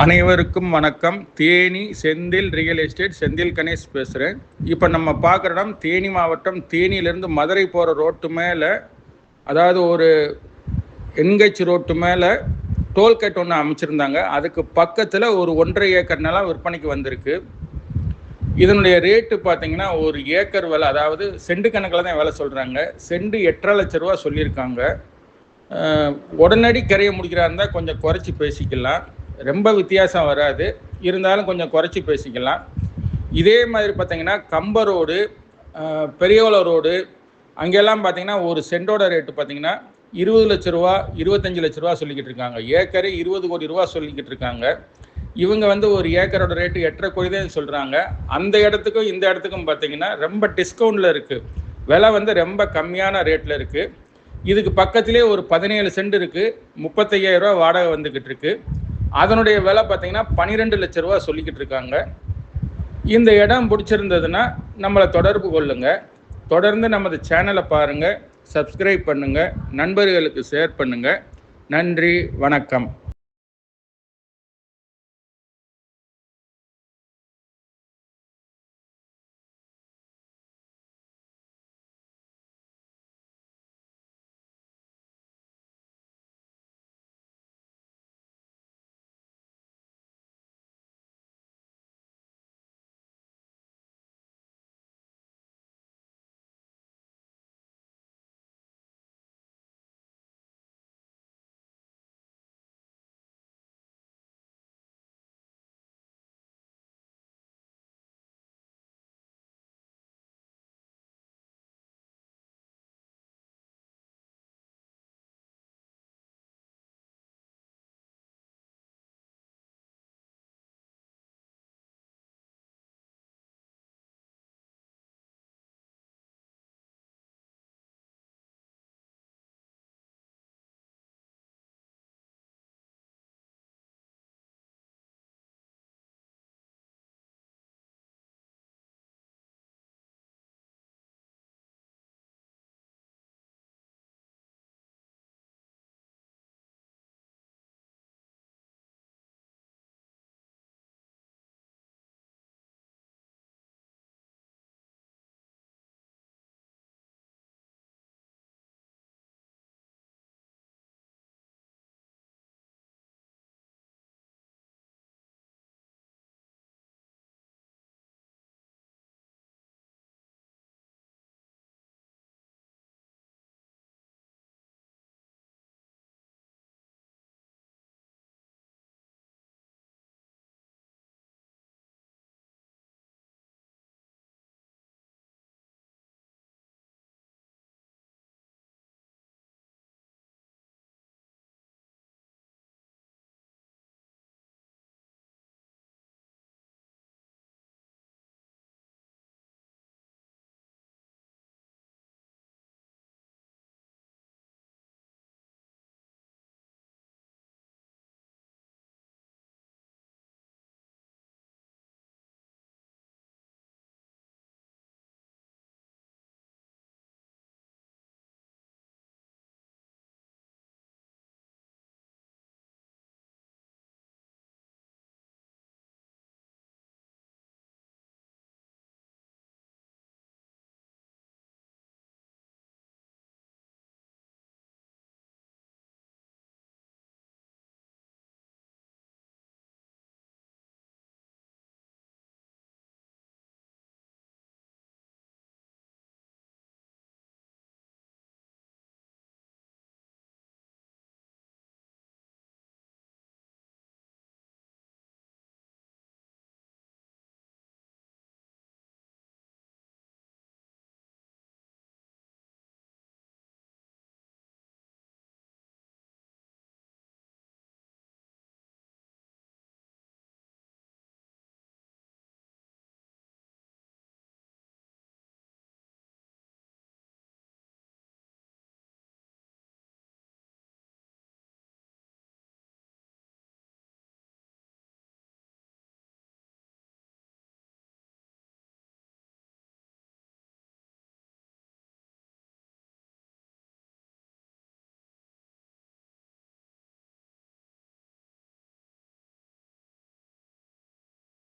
அனைவருக்கும் வணக்கம். Theni Senthil real estate Senthil Ganesh பேசுகிறேன். இப்போ நம்ம பார்க்குற இடம் தேனி மாவட்டம். தேனியிலேருந்து மதுரை போகிற ரோட்டு மேலே, அதாவது ஒரு என்ஹெச் ரோட்டு மேலே டோல்கேட் ஒன்று அமைச்சிருந்தாங்க. அதுக்கு பக்கத்தில் ஒரு 1.5 ஏக்கர் நிலம் விற்பனைக்கு வந்திருக்கு. இதனுடைய ரேட்டு பார்த்தீங்கன்னா ஒரு ஏக்கர் விலை, அதாவது செண்டு கணக்கில் தான் விலை சொல்கிறாங்க. செண்டு 8.5 லட்ச ரூபா சொல்லியிருக்காங்க. உடனடி கரையை முடிக்கிறா இருந்தால் கொஞ்சம் குறைச்சி பேசிக்கலாம். ரொம்ப வித்தியாசம் வராது, இருந்தாலும் கொஞ்சம் குறைச்சி பேசிக்கலாம். இதே மாதிரி பார்த்தீங்கன்னா கம்ப ரோடு, பெரியவள ரோடு, அங்கெல்லாம் பார்த்தீங்கன்னா ஒரு சென்டோட ரேட்டு பார்த்தீங்கன்னா 20 லட்ச ரூபா 25 லட்ச ரூபா சொல்லிக்கிட்டு இருக்காங்க. ஏக்கரு 20 கோடி ரூபா சொல்லிக்கிட்டு இருக்காங்க. இவங்க ஒரு ஏக்கரோட ரேட்டு 8.5 கோடி தான் சொல்கிறாங்க. அந்த இடத்துக்கும் இந்த இடத்துக்கும் பார்த்தீங்கன்னா ரொம்ப டிஸ்கவுண்டில் இருக்குது. விலை ரொம்ப கம்மியான ரேட்டில் இருக்குது. இதுக்கு பக்கத்திலே ஒரு 17 சென்ட் இருக்குது. 35,000 ரூபா வாடகை வந்துக்கிட்டு இருக்கு. அதனுடைய விலை பார்த்தீங்கன்னா 12 லட்ச ரூபா சொல்லிக்கிட்டு இருக்காங்க. இந்த இடம் பிடிச்சிருந்ததுன்னா நம்மளை தொடர்பு கொள்ளுங்க. தொடர்ந்து நமது சேனலை பாருங்கள், சப்ஸ்கிரைப் பண்ணுங்கள், நண்பர்களுக்கு ஷேர் பண்ணுங்கள். நன்றி, வணக்கம்.